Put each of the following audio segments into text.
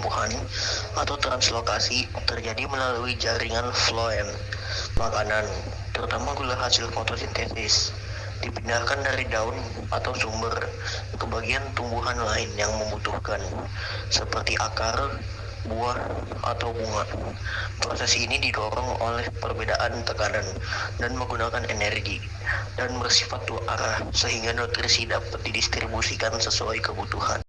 tumbuhan atau translokasi terjadi melalui jaringan floem makanan, terutama gula hasil fotosintesis, dipindahkan dari daun atau sumber ke bagian tumbuhan lain yang membutuhkan, seperti akar, buah, atau bunga. Proses ini didorong oleh perbedaan tekanan dan menggunakan energi dan bersifat dua arah sehingga nutrisi dapat didistribusikan sesuai kebutuhan.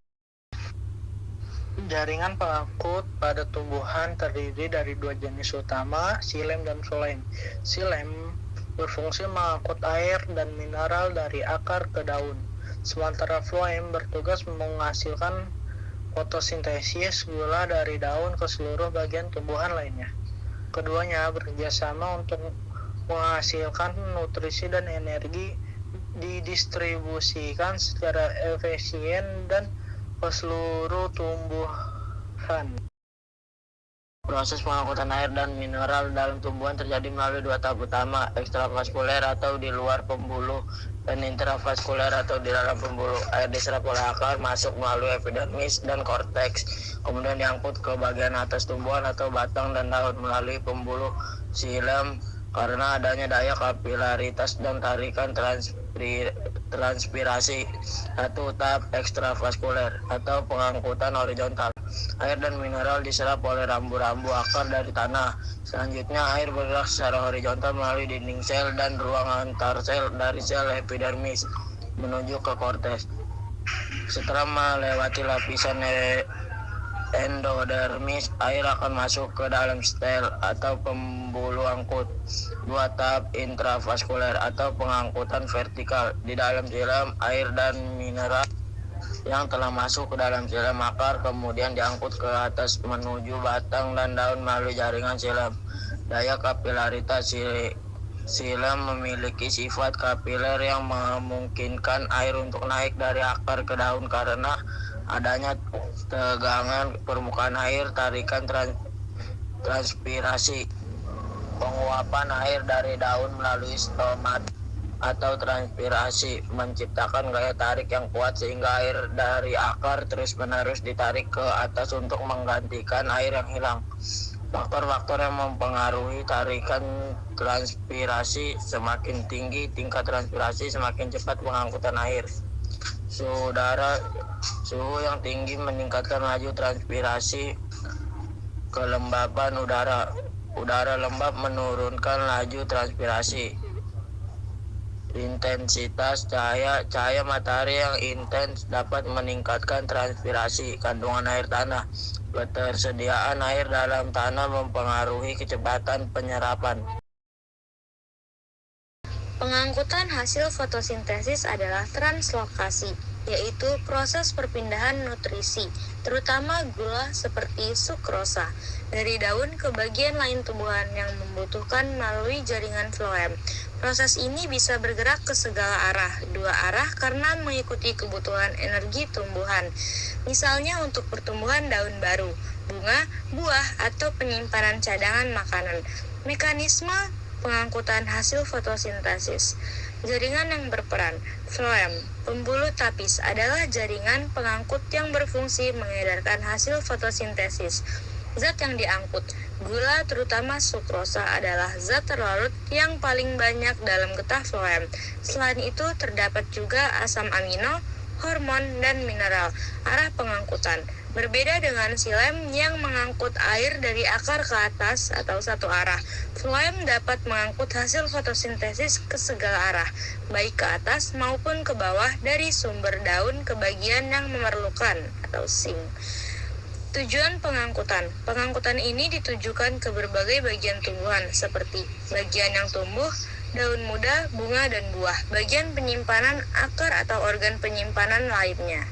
Jaringan pengangkut pada tumbuhan terdiri dari dua jenis utama, xilem dan floem. Xilem berfungsi mengangkut air dan mineral dari akar ke daun, sementara floem bertugas menghasilkan fotosintesis gula dari daun ke seluruh bagian tumbuhan lainnya. Keduanya bekerjasama untuk menghasilkan nutrisi dan energi didistribusikan secara efisien dan ke seluruh tumbuhan. Proses pengangkutan air dan mineral dalam tumbuhan terjadi melalui dua tahap utama, ekstravaskuler atau di luar pembuluh dan intravaskuler atau di dalam pembuluh. Air diserap oleh akar, masuk melalui epidermis dan korteks, kemudian diangkut ke bagian atas tumbuhan atau batang dan daun melalui pembuluh xilem karena adanya daya kapilaritas dan tarikan transpirasi. Satu tahap ekstravaskuler atau pengangkutan horizontal. Air dan mineral diserap oleh rambu-rambu akar dari tanah. Selanjutnya, air bergerak secara horizontal melalui dinding sel dan ruang antar sel dari sel epidermis menuju ke korteks. Setelah melewati lapisan endodermis, air akan masuk ke dalam stel atau pembuluh angkut. Dua tahap intravaskuler atau pengangkutan vertikal. Di dalam xilem, air dan mineral yang telah masuk ke dalam xilem akar kemudian diangkut ke atas menuju batang dan daun melalui jaringan xilem. Daya kapilaritas xilem memiliki sifat kapiler yang memungkinkan air untuk naik dari akar ke daun karena adanya tegangan permukaan air, tarikan transpirasi. Penguapan air dari daun melalui stomat atau transpirasi menciptakan gaya tarik yang kuat sehingga air dari akar terus-menerus ditarik ke atas untuk menggantikan air yang hilang. Faktor-faktor yang mempengaruhi tarikan transpirasi: semakin tinggi tingkat transpirasi, semakin cepat pengangkutan air. Suhu yang tinggi meningkatkan laju transpirasi. Kelembaban udara lembab menurunkan laju transpirasi. Intensitas cahaya matahari yang intens dapat meningkatkan transpirasi. Kandungan air tanah. Ketersediaan air dalam tanah mempengaruhi kecepatan penyerapan. Pengangkutan hasil fotosintesis adalah translokasi, yaitu proses perpindahan nutrisi, terutama gula seperti sukrosa, dari daun ke bagian lain tumbuhan yang membutuhkan melalui jaringan floem. Proses ini bisa bergerak ke segala arah, dua arah karena mengikuti kebutuhan energi tumbuhan. Misalnya untuk pertumbuhan daun baru, bunga, buah, atau penyimpanan cadangan makanan. Mekanisme pengangkutan hasil fotosintesis. Jaringan yang berperan. Floem, pembuluh tapis, adalah jaringan pengangkut yang berfungsi mengedarkan hasil fotosintesis. Zat yang diangkut. Gula, terutama sukrosa, adalah zat terlarut yang paling banyak dalam getah floem. Selain itu, terdapat juga asam amino, hormon, dan mineral. Arah pengangkutan. Berbeda dengan xilem yang mengangkut air dari akar ke atas atau satu arah, floem dapat mengangkut hasil fotosintesis ke segala arah, baik ke atas maupun ke bawah dari sumber daun ke bagian yang memerlukan atau sink. Tujuan pengangkutan. Pengangkutan ini ditujukan ke berbagai bagian tumbuhan seperti bagian yang tumbuh, daun muda, bunga, dan buah, bagian penyimpanan, akar atau organ penyimpanan lainnya.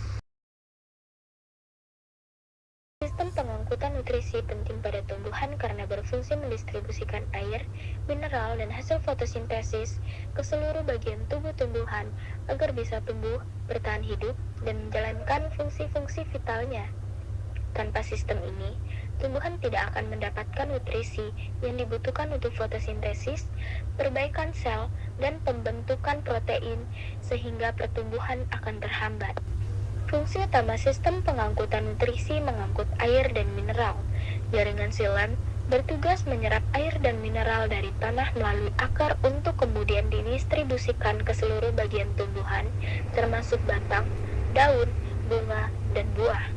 Sistem pengangkutan nutrisi penting pada tumbuhan karena berfungsi mendistribusikan air, mineral, dan hasil fotosintesis ke seluruh bagian tubuh tumbuhan agar bisa tumbuh, bertahan hidup, dan menjalankan fungsi-fungsi vitalnya. Tanpa sistem ini, tumbuhan tidak akan mendapatkan nutrisi yang dibutuhkan untuk fotosintesis, perbaikan sel, dan pembentukan protein, sehingga pertumbuhan akan terhambat. Fungsi utama sistem pengangkutan nutrisi mengangkut air dan mineral. Jaringan xilem bertugas menyerap air dan mineral dari tanah melalui akar untuk kemudian didistribusikan ke seluruh bagian tumbuhan, termasuk batang, daun, bunga, dan buah.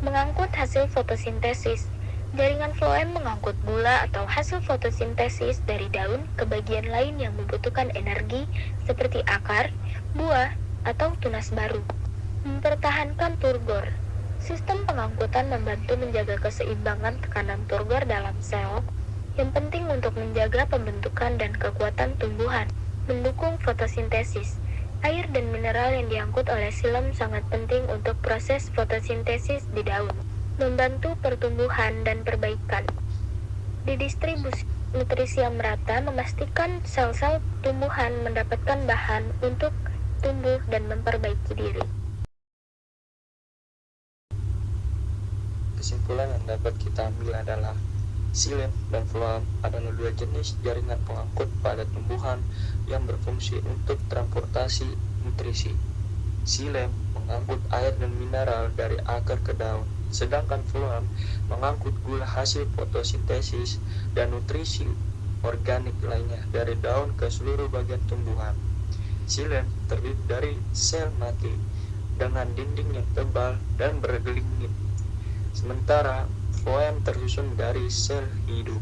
Mengangkut hasil fotosintesis. Jaringan floem mengangkut gula atau hasil fotosintesis dari daun ke bagian lain yang membutuhkan energi seperti akar, buah, atau tunas baru. Mempertahankan turgor. Sistem pengangkutan membantu menjaga keseimbangan tekanan turgor dalam sel, yang penting untuk menjaga pembentukan dan kekuatan tumbuhan. Mendukung fotosintesis. Air dan mineral yang diangkut oleh xilem sangat penting untuk proses fotosintesis di daun. Membantu pertumbuhan dan perbaikan. Didistribusi nutrisi yang merata memastikan sel-sel tumbuhan mendapatkan bahan untuk tumbuh dan memperbaiki diri. Kesimpulan yang dapat kita ambil adalah xilem dan floem adalah dua jenis jaringan pengangkut pada tumbuhan yang berfungsi untuk transportasi nutrisi. Xilem mengangkut air dan mineral dari akar ke daun, sedangkan floem mengangkut gula hasil fotosintesis dan nutrisi organik lainnya dari daun ke seluruh bagian tumbuhan. Xilem terdiri dari sel mati dengan dinding yang tebal dan bergelimit, sementara floem tersusun dari sel hidup.